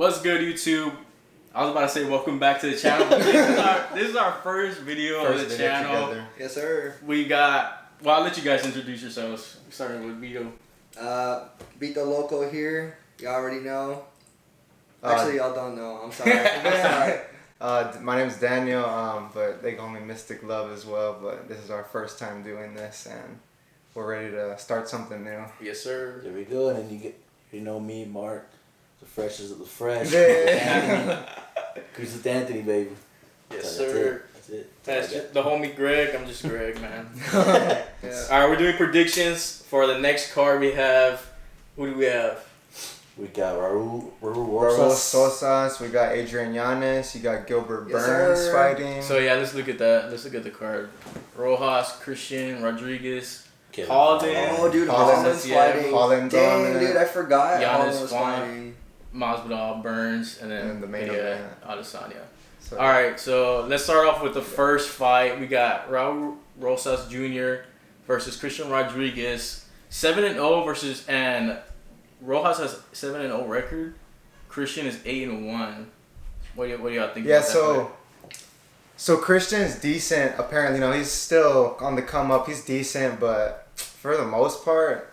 What's good, YouTube? I was about to say welcome back to the channel. But this is our first video of the channel. Together. Yes, sir. We got. Well, I'll let you guys introduce yourselves. Starting with Vito. Vito Loco here. Y'all already know. Actually, y'all don't know. I'm sorry. I'm sorry. My name's Daniel, but they call me Mystic Love as well. But this is our first time doing this, and we're ready to start something new. Yes, sir. There we go, and then you know me, Mark, the freshest of the fresh. Yeah. Chris with Anthony, baby. Yes, sir. That's it. That's the homie Greg. I'm just Greg, man. Yeah. All right, we're doing predictions for the next card. We have. Who do we have? We got Raul Rosas. We got Adrian Yanez. You got Gilbert Yes, Burns sir. fighting. So yeah, let's look at that. Let's look at the card. Rosas, Christian, Rodriguez, Kevin Holland. Oh, dude, Holland. Holland's Yeah, fighting. Holland Dang, dominant. dude, I forgot. Yanez Holland was fine. fighting. Masvidal, Burns, and then And the main event. Adesanya. So, All right, so let's start off with the first fight. We got Raul Rosas Jr. versus Christian Rodriguez. 7-0 versus, and Rojas has 7-0 record. Christian is 8-1. What do y'all think? Yeah, about that fight? so Christian's decent. Apparently, he's still on the come up. He's decent, but for the most part,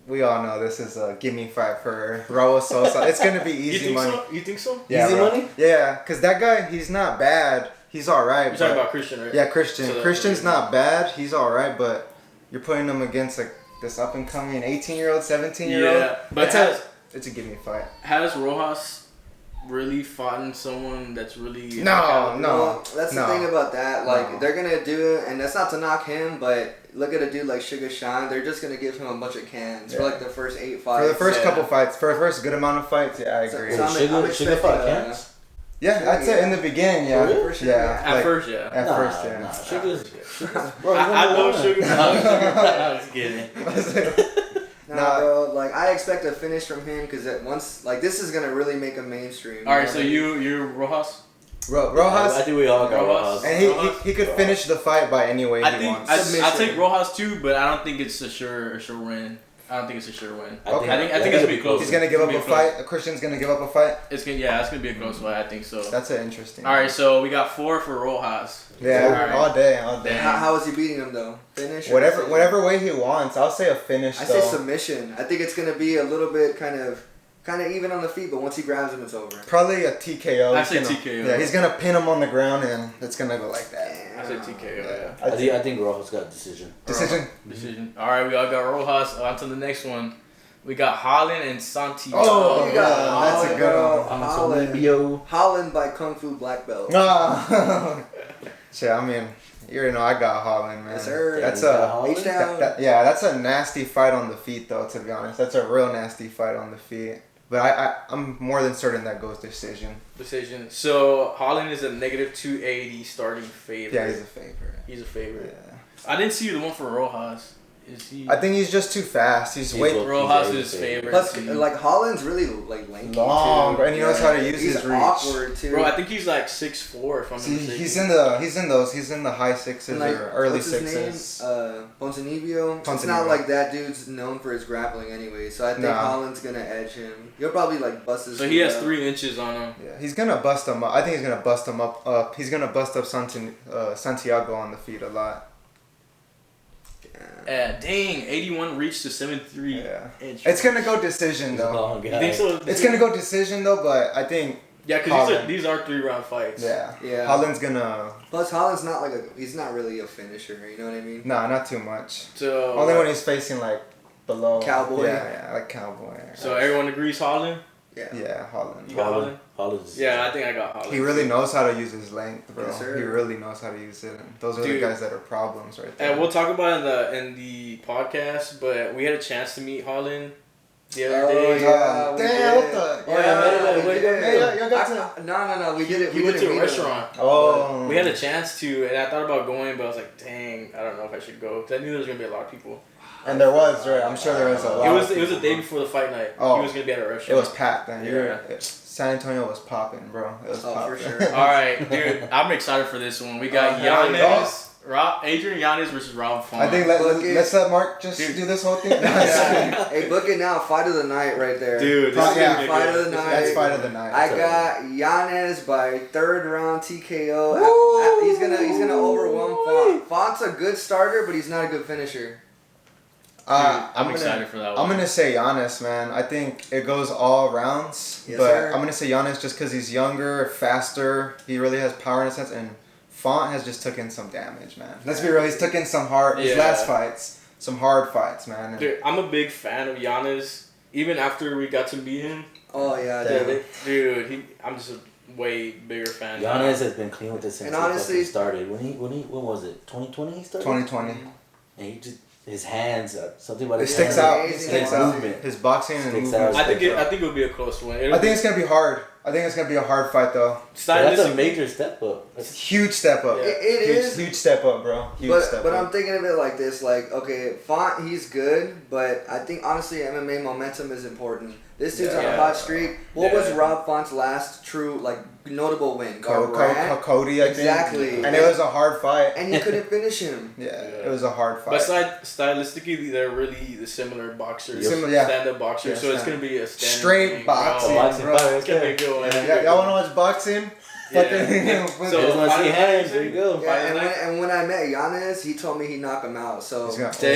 we all know this is a gimme fight for Raul Sosa. It's gonna be You easy think money. so? You think so? Yeah, Easy bro. money? Yeah, cause that guy, he's not bad. He's all right. You're talking about Christian, right? Yeah, Christian. So Christian's not bad. He's all right, but you're putting him against like this up and coming 18-year-old, 17-year-old. Yeah, but it's a gimme fight. has Rojas really fought someone that's really No. Well, that's the No. thing about that. Like, No. they're gonna do it, and that's not to knock him, but look at a dude like Sugar Sean. They're just gonna give him a bunch of cans for Yeah. like the first 8 fights. For the first Yeah. couple fights, for the first good amount of fights, yeah, I agree. So I'm Sugar expecting, fight cans? Yeah, I'd say in the beginning, yeah. Really? For sure, Yeah. At like, first, yeah. At Nah, first, yeah. Nah, Sugar's bro, I know Sugar. I was kidding. Nah, bro. Like, I expect a finish from him because once, like, this is gonna really make him mainstream. All right, so you're Rojas. I Rojas, think we all got Rojas. Rojas. and he could finish the fight by any way I he think wants. I take Rojas too, but I don't think it's a sure win. I don't think it's a sure win. Okay. I think it's gonna be close. He's gonna give It's up be a close. fight. Christian's gonna give up a fight. It's gonna be a close fight. I think so. That's an interesting. All right, so we got 4 for Rojas. Yeah, All right. all day. Damn. How is he beating him though? Finish? or Whatever, decision? whatever way he wants. I'll say a finish. I though. say submission. I think it's gonna be a little bit kind of even on the feet, but once he grabs him, it's over. Probably a TKO. I He's say gonna- TKO. Yeah, he's gonna pin him on the ground, and it's gonna go like that. I say TKO. Yeah. I think Rojas got a decision. Decision. Decision. All right, we all got Rojas. On to the next one. We got Holland and Santiago. Oh, You yeah, got that's a Holland, good bro. one. Holland. Ponzinibbio. Holland by Kung Fu Black Belt. No. Shit, I mean, you already know I got Holland, man. Yes, sir. That's You got a Holland? H-Town. that's a nasty fight on the feet, though. To be honest, that's a real nasty fight on the feet. But I'm more than certain that goes decision. Decision. So Holland is a -280 starting favorite. Yeah, he's a favorite. He's a favorite. Yeah. I didn't see the one for Rojas. Is he? I think he's just too fast. He's way Rojas is favorite. Plus, too. like Holland's really like lanky long, too. bro, and he knows how to use He's his reach. awkward too. Bro, I think he's like 6'4" if I'm not See, mistaken. he's in the high sixes And, like, or early what's his sixes. name? Ponzinibbio. It's Ponzinibbio. not like that dude's known for his grappling anyway, so I think Nah. Holland's gonna edge him. He'll probably like bust his. So he has feet up. 3 inches on him. Yeah, he's gonna bust him up. I think he's gonna bust him up. He's gonna bust up Santiago on the feet a lot. Dang, 81 reached to 73 Yeah, inch. it's gonna go decision though. Long You guy. think so? It's gonna go decision though, but I think Yeah, because Holland. these are 3-round fights. yeah, Yeah. Holland's gonna Plus, Holland's not like he's not really a finisher. You know what I mean? not too much. So Only when he's facing like below Cowboy. Yeah, like cowboy. So everyone agrees Holland. Yeah, Holland. You got Holland? Holland's Yeah, I think I got Holland. He really knows how to use his length, bro. Yes, sir. He really knows how to use it. And those are Dude. the guys that are problems right there. And we'll talk about it in the podcast, but we had a chance to meet Holland the other Oh, day. yeah. we Damn, did. what the? Yeah, yeah, we yeah, did. yeah, y'all got No, we did it. We went to didn't a meet him. restaurant. Oh. We had a chance to, and I thought about going, but I was like, dang, I don't know if I should go. Because I knew there was going to be a lot of people. And there was, right? I'm sure there was a lot. It was of the people, day bro. before the fight night. Oh. He was going to be at a It restaurant. was packed then. Yeah. San Antonio was popping, bro. It was Oh, popping. for sure. All right, dude. I'm excited for this one. We got Oh, hell Yanez Adrian Yanez versus Rob Font. I think let's let Mark just do this whole thing. Hey, book it now. Fight of the night right there. Dude, Fight of the night. That's fight of the night. I got Yanez by 3rd round TKO. He's gonna overwhelm Font. Font's a good starter, but he's not a good finisher. I'm excited for that one. I'm gonna say Yanez, man. I think it goes all rounds, Yes, but sir. I'm gonna say Yanez just because he's younger, faster. He really has power in a sense, and Font has just taken some damage, man. Let's be real. He's taken some his last fights, some hard fights, man. Dude, I'm a big fan of Yanez. Even after we got to beat him. Oh yeah, Dude, I'm just a way bigger fan. Yanez has been clean with this since And honestly- he started. When was it? 2020 he started? 2020. And he just his hands, something about It his sticks hands. out. It Amazing sticks out. movement. His boxing and Sticks movement. out. I think it'll be a close one. I think it's gonna be hard. I think it's gonna be a hard fight though. But that's a stylistically- major step up. That's Huge step up. Yeah. It huge, is. huge step up, bro. Huge step But up. I'm thinking of it like this, like, okay, Font, he's good, but I think honestly MMA momentum is important. This dude's on a Yeah. hot streak. What was Yeah. Rob Font's last true, like, notable win? Garbrandt? Cody, I think. Exactly. And it was a hard fight. And he couldn't finish him. Yeah, it was a hard fight. But stylistically, they're really the similar boxers. Similar, yeah. Stand-up boxers. Yeah, so it's stand- going to be a stand Straight boxing, boxing bro. fight. It's going to be a good one. Yeah, y'all wanna watch boxing? Yeah. Fucking. So, Just wanna fight see of the hands. night, There you go. Yeah, Fight of the night. and when I met Yanez, he told me he'd knock him out. So, He's gonna- so I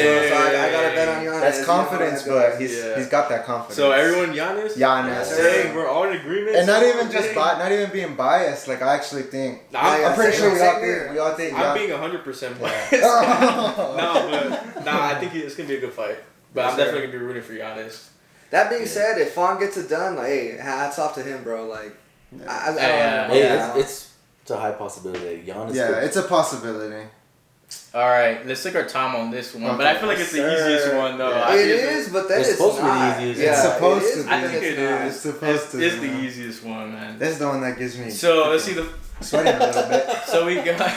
got to bet on Yanez. That's You know how confidence, that but goes. he's got that confidence. So everyone, Yanez? Yanez. Yes, sir. Dang, we're all in agreement. And not so even just dang. not even being biased. Like I actually think. Nah, Yeah, I'm pretty same- sure we all same here. think. We all think. I'm being 100% biased. I think it's going to be a good fight. But Yes, I'm sir. definitely going to be rooting for Yanez. That being said, if Font gets it done, like, hey, hats off to him, bro. Like, I don't Yeah. know. Hey, it's a high possibility. Giannis Yeah, could- it's a possibility. All right, let's take our time on this one. Okay. But I feel like it's the Sir. easiest one, though. Yeah. I It feel is, but then It's it's supposed to be the not. easiest. Yeah, It's supposed it to is, be. but I then think it's it not. is. It's supposed to It's be, the man. easiest one, man. This is the one that gives me. So let's see the. Sweating a little bit. So we got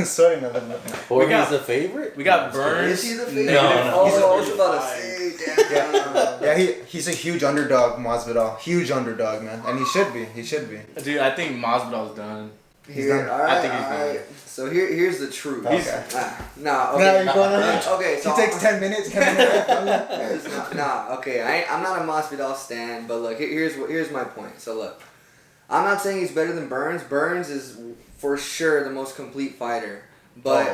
Sweating a little bit. Or we he's got- the favorite? we got No, Burns. Is he the favorite? negative No, Oh, he's I was about to 45. say, damn. Yeah, he's a huge underdog, Masvidal. Huge underdog, man, and he should be. He should be. Dude, I think Masvidal's done. Here, done. all right, I think he's all done. right. So here's the truth. Okay. Nah, Now okay. you're going on. Okay, so He takes 10 minutes. 10 minutes. It's not, okay. I'm not a Masvidal stan, but look, here's my point. So look, I'm not saying he's better than Burns. Burns is for sure the most complete fighter, but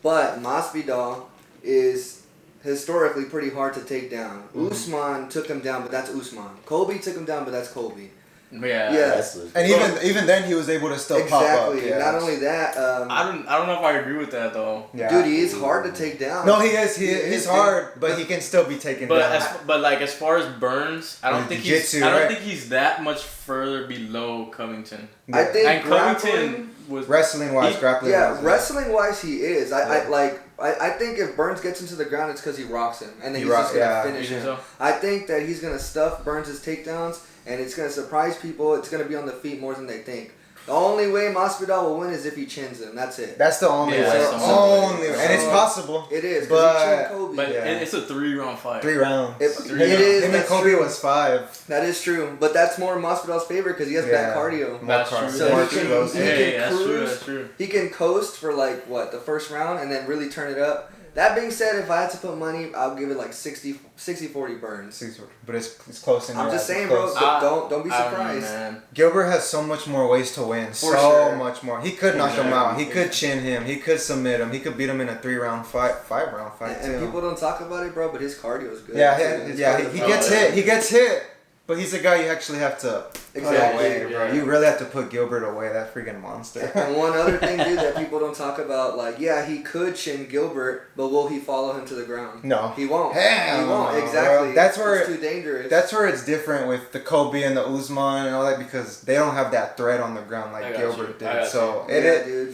but Masvidal is historically pretty hard to take down. Usman took him down, but that's Usman. Colby took him down, but that's Colby. Yeah. Yeah. wrestlers. And even then, he was able to still pop up. Exactly. Yeah. Not only that, I don't know if I agree with that though. Yeah. dude, he is hard to take down. No, he is. He He's is, hard, but he can still be taken But down. as far as Burns, I don't The think jiu-jitsu, I don't right? think he's that much further below Covington. I think And grappling. Covington was Wrestling wise, grappling Yeah, wise. wrestling wise, he is. I think if Burns gets into the ground, it's because he rocks him, and then He he's just rock- gonna yeah. finish You him. think so? I think that he's gonna stuff Burns' takedowns, and it's gonna surprise people. It's gonna be on the feet more than they think. The only way Masvidal will win is if he chins him. That's it. That's the only Yeah, way. that's the Only way. way. And it's possible. It is. 'Cause he But- chinned Kobe. But Yeah. it's a 3-round fight. 3 rounds. It Him is, and that's Kobe true. was 5. That is true, but that's more Masvidal's favor because he has bad cardio. More That's car- true. So more he can- explosive. he Hey, can that's true. cruise. That's true. He can coast for like what the first round and then really turn it up. That being said, if I had to put money, I'll give it like 60-40 Burns. But it's close in I'm your just eyes. saying, It's bro. close. Don't be I don't know, surprised. man. Gilbert has so much more ways to win. For so sure. much more. He could knock him out. He could chin him. He could submit him. He could beat him in a 3-round fight, 5-round fight And too. people don't talk about it, bro. But his cardio is good. Yeah, His yeah. cardio He is gets good. hit. He gets hit. But he's a guy you actually have to put Exactly, away, bro. yeah. You really have to put Gilbert away. That freaking monster. And one other thing, dude, that people don't talk about, like, yeah, he could chin Gilbert, but will he follow him to the ground? No. He won't. Hell He won't. no, Exactly. bro. That's where it's too dangerous. That's where it's different with the Kobe and the Usman and all that because they don't have that threat on the ground I like got Gilbert you. I did. got So yeah, it dude.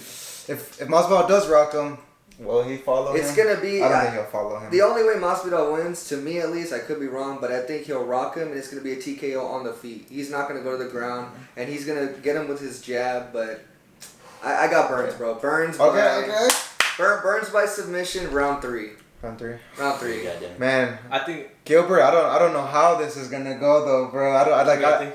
if Masvidal does rock him, will he follow It's him? gonna be. I don't think he'll follow him. The only way Masvidal wins, to me at least, I could be wrong, but I think he'll rock him, and it's gonna be a TKO on the feet. He's not gonna go to the ground, and he's gonna get him with his jab. But I got Burns, bro. Burns. Okay. Burns by submission, round 3. Round 3. Round 3. Goddamn. Man, I think Gilbert, I don't know how this is gonna go though, bro.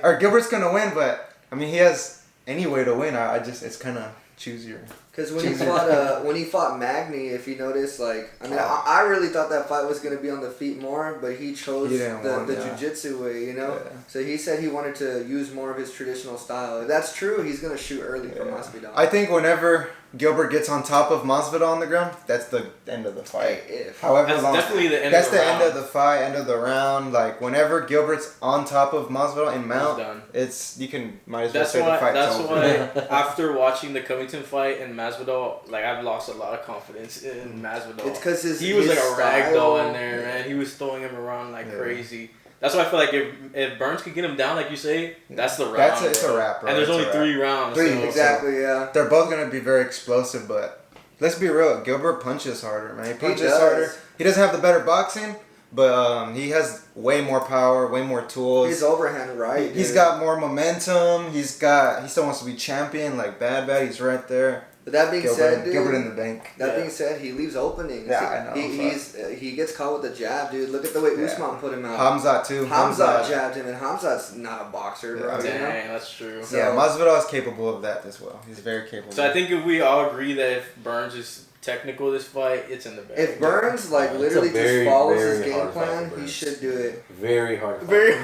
Or Gilbert's gonna win, but I mean he has any way to win. It's kind of choose your Because when he fought Magny, if you notice, like, I mean, I really thought that fight was gonna be on the feet more, but he chose the jiu-jitsu way, you know. Yeah. So he said he wanted to use more of his traditional style. If that's true, he's gonna shoot early for Masvidal. I think whenever Gilbert gets on top of Masvidal on the ground, that's the end of the fight. However that's long, definitely the end. That's of the end of the fight, end of the round. Like whenever Gilbert's on top of Masvidal in mount, it's you can might as well say the fight's over. That's why after watching the Covington fight and Masvidal, like I've lost a lot of confidence in Masvidal. It's because he was like a rag doll in there, man. He was throwing him around like crazy. That's why I feel like if Burns could get him down, like you say, that's the round. It's a wrap, bro. And there's only 3 rounds. Exactly, yeah. They're both gonna be very explosive, but let's be real. Gilbert punches harder, man. He punches harder. He doesn't have the better boxing, but he has way more power, way more tools. He's overhand right. He's got more momentum. He still wants to be champion, like bad. He's right there. But that being said, dude, Gilbert in the bank. That being said, he leaves openings. Yeah, I know. He gets caught with the jab, dude. Look at the way Usman put him out. Hamzat too. Hamzat jabbed him, and Hamzat's not a boxer, bro. Dang, that's true. So, yeah, Masvidal is capable of that as well. He's very capable. So I think if we all agree that if Burns is technical this fight, it's in the bag. If Burns literally just follows his game plan, he should do it. Very hard. Very.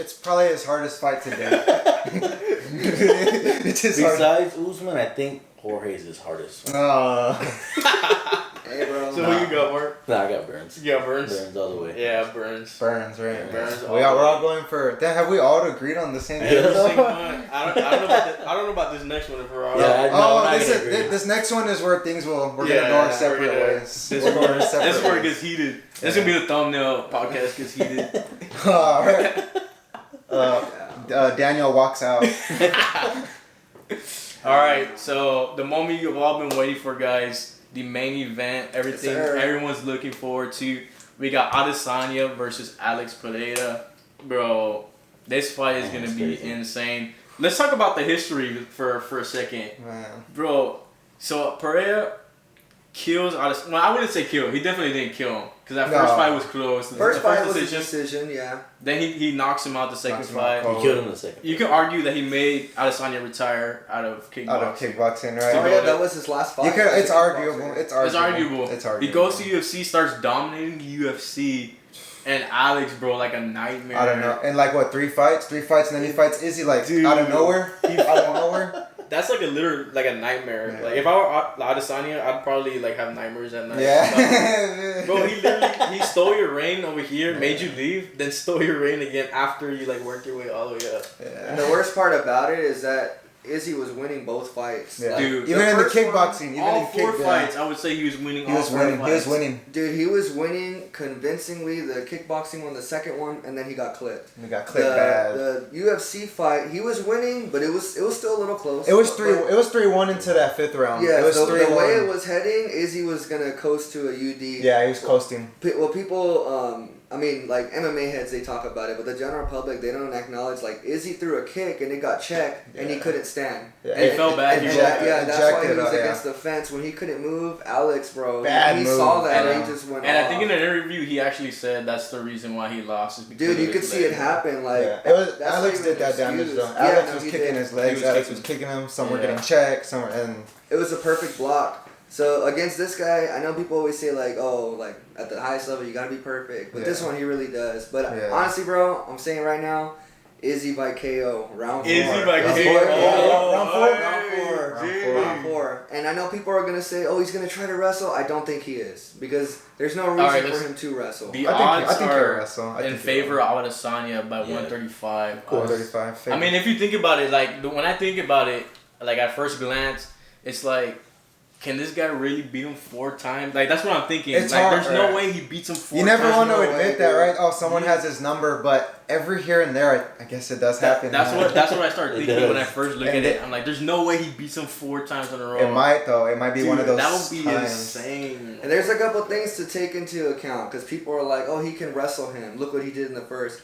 It's probably his hardest fight to date. Besides Usman, I think Jorge's his hardest. Hey, bro. So who you got, Mark? Nah, I got Burns. You got Burns? Burns all the way. Yeah, Burns. Burns, right? Yeah, Burns. We're all going for. Then have we all agreed on the same thing? I don't know about this next one if we're all. Yeah, this next one is where things we're gonna go our separate ways. This is where it gets heated. This is gonna be the thumbnail. Podcast gets heated. All right. Daniel walks out. All right, so the moment you've all been waiting for, guys. The main event, everything everyone's looking forward to. We got Adesanya versus Alex Pereira. Bro, this fight is going to be insane. Let's talk about the history for a second. Man. Bro, so Pereira kills Adesanya. Well, I wouldn't say kill. He definitely didn't kill him. Because that first fight was close. First fight was a decision, yeah. Then he knocks him out the second fight. He killed him the second. You can argue that he made Adesanya retire out of kickboxing, right? Oh yeah, that was his last fight. It's arguable. It's arguable. He goes to UFC, starts dominating the UFC, and Alex, bro, like a nightmare. I don't know. And like what, 3 fights? 3 fights, and then he fights Izzy out of nowhere. Out of nowhere. That's like a nightmare. Yeah. Like if I were Adesanya, I'd probably like have nightmares at night. Yeah. Bro, he stole your reign over here, made you leave, then stole your reign again after you like worked your way all the way up. Yeah. And the worst part about it is that Izzy was winning both fights. Yeah. Like, dude, even in the kickboxing, all 4 fights, I would say he was winning. He was winning. Dude, he was winning convincingly. The kickboxing one, the second one, and then he got clipped. Bad. The UFC fight, he was winning, but it was still a little close. It was 3-1 into that 5th round. Yeah, it was so 3-1. the way it was heading, Izzy was gonna coast to a UD. Yeah, he was coasting. Well, people, I mean, like MMA heads, they talk about it, but the general public, they don't acknowledge, like, Izzy threw a kick and it got checked and he couldn't stand. Yeah. And, he fell back. That's why he was against the fence. When he couldn't move, Alex, bro, he saw that and he just went off. And I think in an interview, he actually said that's the reason why he lost. Is because dude, you could see it happen. Like, it was Alex did that damage though. Alex was kicking his legs. Alex was kicking him. Some were getting checked. And it was a perfect block. So against this guy, I know people always say like, oh, like at the highest level you gotta be perfect, but this one he really does. But honestly, bro, I'm saying right now, Izzy by KO round 4. Izzy by KO. Round 4. And I know people are gonna say, oh, he's gonna try to wrestle. I don't think he is because there's no reason for him to wrestle. The odds are in favor of Adesanya by 135. 135. I mean, if you think about it, like when I think about it, like at first glance, it's like, can this guy really beat him 4 times? Like, that's what I'm thinking. It's like, hard, there's no way he beats him 4 times. You never want to admit that, right? Oh, someone has his number, but every here and there, I guess it does happen. That's what I started thinking when I first looked at it. I'm like, there's no way he beats him 4 times in a row. It might, though. It might be one of those that would be times. insane. And there's a couple things to take into account because people are like, oh, he can wrestle him. Look what he did in the first.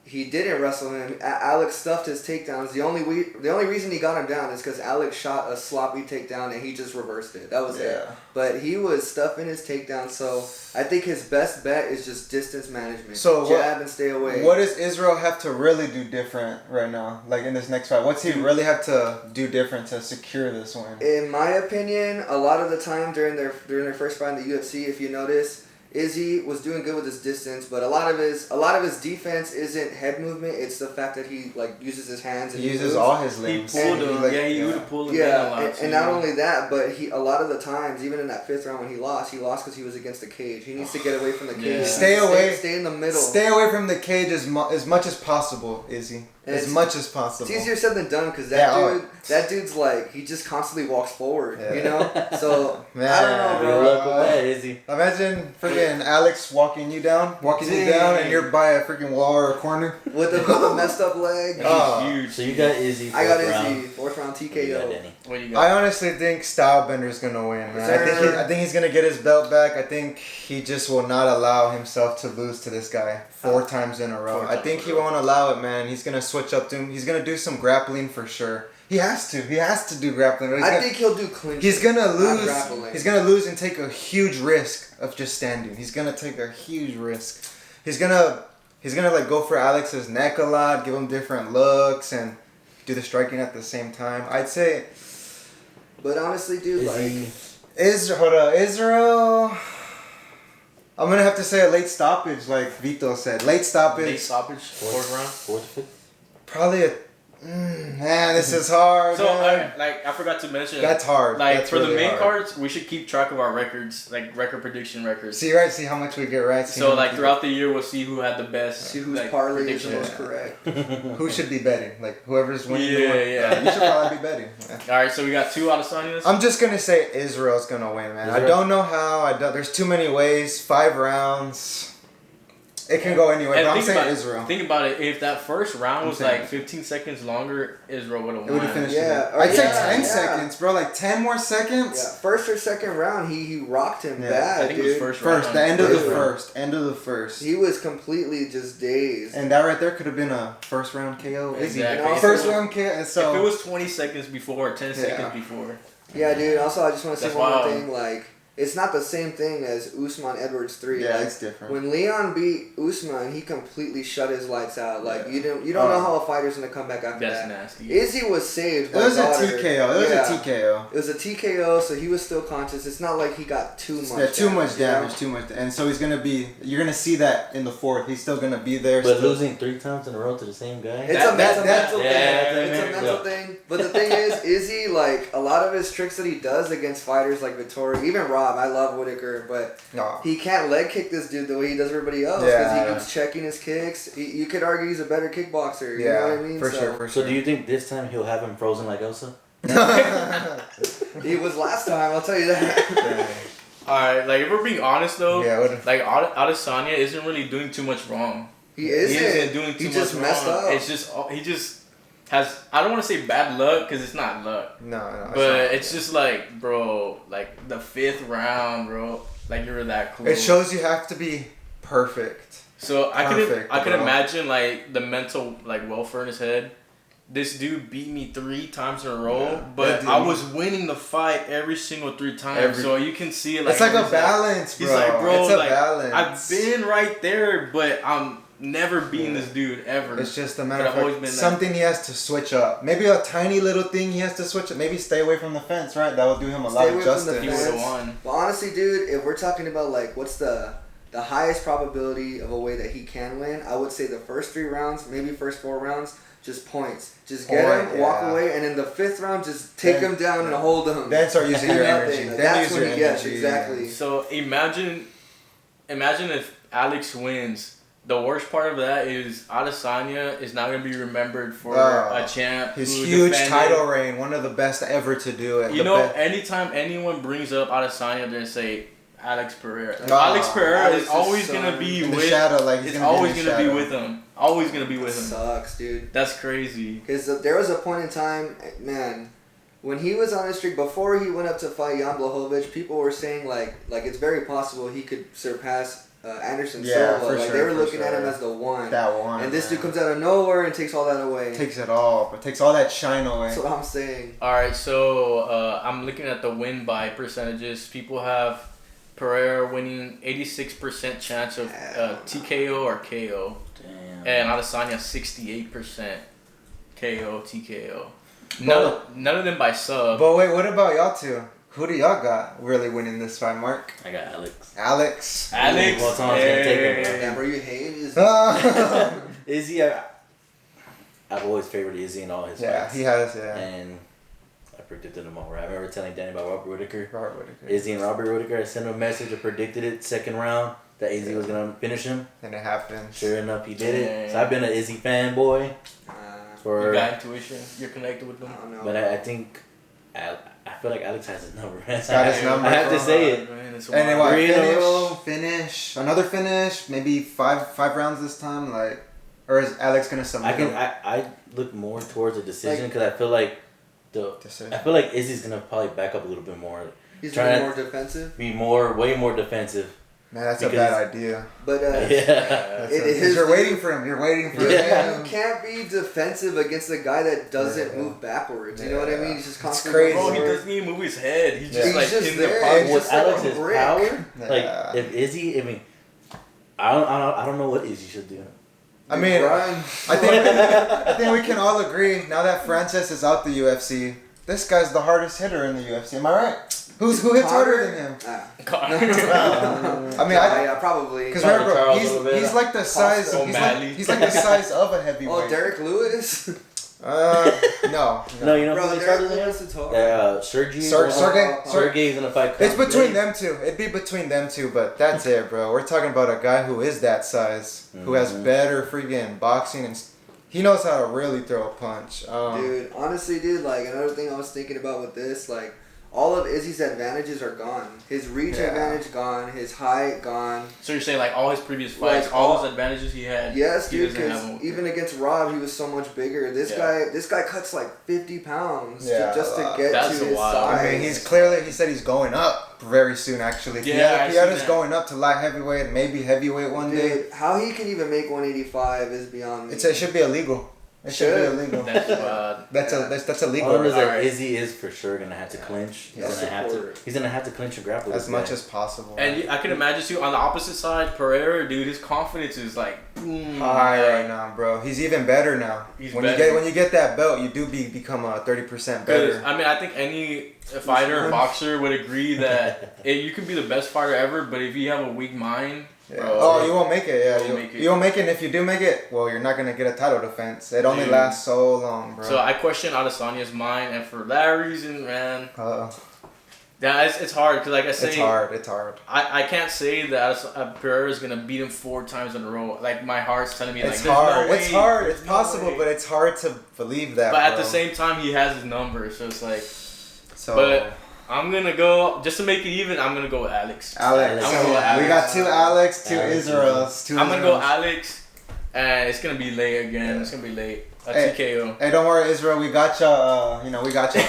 he didn't wrestle him. Alex stuffed his takedowns. The only reason he got him down is because Alex shot a sloppy takedown and he just reversed it. That was it. But he was stuffing his takedowns, so I think his best bet is just distance management. So jab and stay away. What does Israel have to really do different right now? Like in this next fight, what's he really have to do different to secure this win? In my opinion, a lot of the time during their first fight in the UFC, if you notice, Izzy was doing good with his distance, but a lot of his defense isn't head movement. It's the fact that he like uses his hands and he uses all his limbs. He pulled him. He would have pulled him in a lot. And not only that, but a lot of the times, even in that 5th round when he lost because he was against the cage. He needs to get away from the cage. Stay away. Stay in the middle. Stay away from the cage as much as possible, Izzy. As much as possible. It's easier said than done because that dude's like, he just constantly walks forward, you know? So, I don't know, bro. Izzy. Imagine freaking Alex walking you down, and you're by a freaking wall or a corner. With a messed up leg. Huge. So you got Izzy. I got Izzy. 4th round TKO. What you got? I honestly think Stylebender's going to win, man. I think he's going to get his belt back. I think he just will not allow himself to lose to this guy 4 times in a row. I think he won't allow it, man. He's going to switch up to him. He's going to do some grappling for sure. He has to do grappling. I think he'll do clinch. He's going to lose. He's going to lose and take a huge risk of just standing. He's going to take a huge risk. He's going to like go for Alex's neck a lot, give him different looks and do the striking at the same time. I'd say. But honestly, dude, Israel. I'm going to have to say a late stoppage, like Vito said. Late stoppage. 4th round. 4th, 5th. Probably a. Man, this is hard. So I forgot to mention. That's hard. Like That's for really the main hard. cards, we should keep track of our records, like record prediction records. See how much we get right. So like throughout the year, we'll see who had the best. See whose like, parlay is the most correct. Who should be betting? Like whoever's winning. Yeah. You should probably be betting. Yeah. All right, so we got 2 Adesanyas. I'm just gonna say Israel's gonna win, man. I don't know how. There's too many ways. 5 rounds. It can go anywhere, but I'm saying Israel. Think about it. If that first round was like 15 seconds longer, Israel would have won. It would have finished. Yeah. I'd say 10 seconds, bro. Like 10 more seconds. Yeah. First or second round, he rocked him bad, I think dude. it was first round. The end of the first. End of the first. He was completely just dazed. And that right there could have been a first round KO. Exactly. First round KO. So if it was 20 seconds before or 10 seconds before. Yeah, dude. Also, I just want to say That's one more wild. thing. Like, it's not the same thing as Usman Edwards 3. Yeah, like, it's different. When Leon beat Usman, he completely shut his lights out. Like you don't know how a fighter's gonna come back after That's that. nasty. Izzy was saved. It was a TKO. It was a TKO, so he was still conscious. It's not like he got too much. Yeah, too much damage. And so he's gonna be. You're gonna see that in the 4th. He's still gonna be there. But losing 3 times in a row to the same guy. It's a mental thing. It's a mental thing. But the thing is, Izzy, like a lot of his tricks that he does against fighters like Vittori, even Rob. I love Whitaker. But he can't leg kick this dude the way he does everybody else because he keeps checking his kicks. You could argue he's a better kickboxer. You know what I mean? For sure. So do you think this time he'll have him frozen like Elsa? He was last time, I'll tell you that. Alright, like if we're being honest though, like Adesanya isn't really doing too much wrong. He isn't doing too he much just wrong. messed up. It's just he just has, I don't want to say bad luck because it's not luck. No. But it's just like, bro, like the 5th round, bro, like you were that close. It shows you have to be perfect. So I could imagine like the mental like welfare in his head. This dude beat me 3 times in a row, but I was winning the fight every single 3 times. So you can see like it's like a balance, bro. He's like, bro, it's a like, balance. I've been right there, but I'm never beating this dude ever. It's just a matter of something he has to switch up. Maybe a tiny little thing he has to switch up. Maybe stay away from the fence, right? That would do him a lot of justice. He would have won. But honestly, dude, if we're talking about like what's the highest probability of a way that he can win, I would say the first 3 rounds, maybe first 4 rounds, just points. Just get him, walk away, and in the 5th round, just take him down and hold him. Then start using your energy. That's when he gets exactly. So imagine if Alex wins. The worst part of that is Adesanya is not going to be remembered for a champ. His huge title reign, one of the best ever to do it. Anytime anyone brings up Adesanya, they're going to say Alex Pereira. Alex Pereira is always going to be with shadow. Like he's always going to be with him. Always going to be with him. Sucks, dude. That's crazy. Because there was a point in time, man, when he was on his streak, before he went up to fight Jan Blachowicz, people were saying like it's very possible he could surpass Anderson Yeah, Silva. for Like sure, they were for looking at him sure. as the one. That one. And this man. dude comes out of nowhere and takes all that away. Takes it all, but takes all that shine away. That's what I'm saying. All right, so I'm looking at the win by percentages. People have Pereira winning 86% chance of TKO or KO, Damn. and Adesanya 68% KO TKO. But- None of them by sub. But wait, what about y'all two? Who do y'all got really winning this fight, Mark? I got Alex. Alex. Alex, Well, someone's gonna take him, bro. Damn, bro, you hate his. Izzy, I've always favored Izzy in all his Yeah, fights. he has, yeah. And I predicted them all. Right? I remember telling Danny about Robert Whitaker. Robert Whitaker. Izzy and Robert Whitaker. I sent him a message. I predicted it second round that Izzy was gonna finish him. And it happened. Sure enough, he did it. Dang. So I've been an Izzy fanboy You for. got intuition. You're connected with them. I don't know. But I think I feel like Alex has his number. Got his number, I have to bro. say it. Man, it's And then wild. what? Three in a row. Finish. Another finish. Maybe five rounds this time. Like, or is Alex gonna submit? him? I look more towards a decision because I feel like Decision. I feel like Izzy's gonna probably back up a little bit more. He's trying more defensive. Be way more defensive. Man, that's a because- bad idea. But Yeah. That's It a- is- you're waiting for him. You're waiting for Yeah. him. you can't be defensive against a guy that doesn't Yeah. move backwards. You know what I mean? He's just constantly crazy. Bro, he forward. doesn't even move his head. He's Yeah. just like He's just in the there. pocket. He's With just like a Alex's brick. power, Yeah. like if Izzy, I mean, I don't know what Izzy should do. I mean, Run. I think we can all agree now that Francis is out the UFC. This guy's the hardest hitter in the UFC. Am I right? Who hits harder than him? I mean, yeah, probably. Because Charles remember, a little bit. he's like the size. O'Malley. He's like the size of a heavyweight. Oh, Derek Lewis. No. No, you know Bro, who he's Derek harder than him? Lewis is hard. Sergey. Sergey's gonna fight. It's between Khabib. them two. It'd be between them two, but that's it, bro. We're talking about a guy who is that size, who has better freaking boxing, and he knows how to really throw a punch. Dude, honestly, dude, like, another thing I was thinking about with this, like, all of Izzy's advantages are gone. His reach Yeah. advantage gone. His height gone. So you're saying like all his previous fights, Like, all all- those advantages he had. Yes, he dude, doesn't have because them. even against Rob, he was so much bigger. This guy cuts like 50 pounds Yeah, just to get that's to his wild. size. I mean, he said he's going up very soon, actually. Yeah, I seen Pieta's that. going up to light heavyweight, maybe heavyweight one day. Dude, how he can even make 185 is beyond me. It should be illegal. It should be Should. illegal. That's wild. That's illegal. All I know is that Alright. Izzy is for sure gonna have to clinch. Yeah. He's gonna have to clinch and grapple As this much guy. as possible. And I can imagine too on the opposite side, Pereira, dude, his confidence is like boom, high like, right now, bro. He's even better now. He's when better. you get that belt, you do become 30% 'cause, better. I mean, I think any fighter or boxer would agree that you can be the best fighter ever, but if you have a weak mind, Yeah. bro, Oh, you won't make it. Yeah, You won't make it. you won't make it. And if you do make it, well, you're not gonna get a title defense. It only Dude. lasts so long, bro. So I question Adesanya's mind, and for that reason, man, Uh, yeah, it's hard because like I say, it's hard. It's hard. I can't say that Pereira is gonna beat him 4 times in a row. Like my heart's telling me, It's like hard. there's no It's way. hard. It's There's no possible, way. but it's hard to believe that. But at bro. the same time, he has his number, so it's like. So, But I'm gonna go just to make it even. I'm gonna go with Alex. Alex. I'm gonna go with We Alex. got 2 Alex, 2 Alex, Israels. 2 I'm gonna go Israels. Alex, and it's gonna be late again. Yeah. It's gonna be late. A Hey. TKO. Hey, don't worry, Israel. We got ya. We got ya.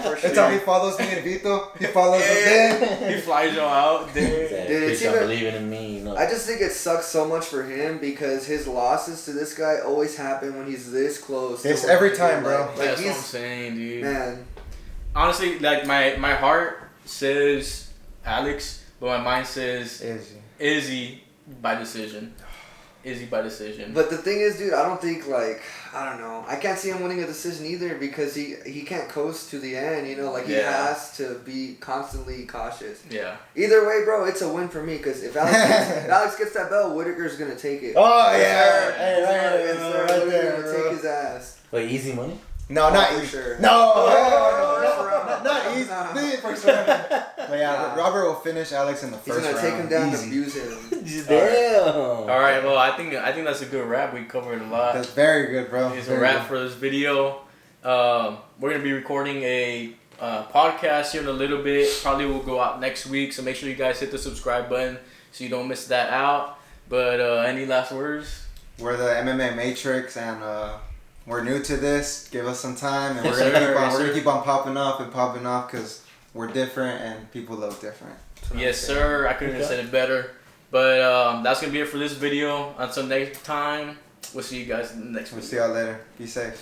for That's how he follows me and Vito. He follows us He in. flies y'all out. Damn. Dude, it's Bitch, I'm even- believing in me. You know. I just think it sucks so much for him because his losses to this guy always happen when he's this close. to It's winning. every time, bro. Like That's what I'm he's saying, dude. man. Honestly, like my heart says Alex, but my mind says Izzy. Izzy by decision. Izzy by decision. But the thing is, dude, I don't think I don't know. I can't see him winning a decision either because he can't coast to the end. You know, like he Yeah. has to be constantly cautious. Yeah. Either way, bro, it's a win for me because if Alex gets that belt, Whitaker's gonna take it. Oh, Yes, yeah. sir. Hey, Yes, sir. right Yes, sir. there, right Whitaker's there, gonna bro. take his ass. Wait, easy money? No, not for easy. sure. No, round. not easy. Nah. The first round. But yeah, Nah. Robert will finish Alex in the He's first gonna round. take him down Easy. and abuse him. Damn. All right. Well, I think that's a good wrap. We covered a lot. That's very good, bro. It's a Very wrap good. for this video. We're gonna be recording a podcast here in a little bit. Probably will go out next week. So make sure you guys hit the subscribe button so you don't miss that out. But any last words? We're the MMA Matrix, and we're new to this. Give us some time, and Yes, we're sir. gonna Yes, sir. keep on popping up because we're different and people look different. Yes, sir. I couldn't have said it better. But that's gonna be it for this video. Until next time, we'll see you guys in the next We'll video. see y'all later. Be safe.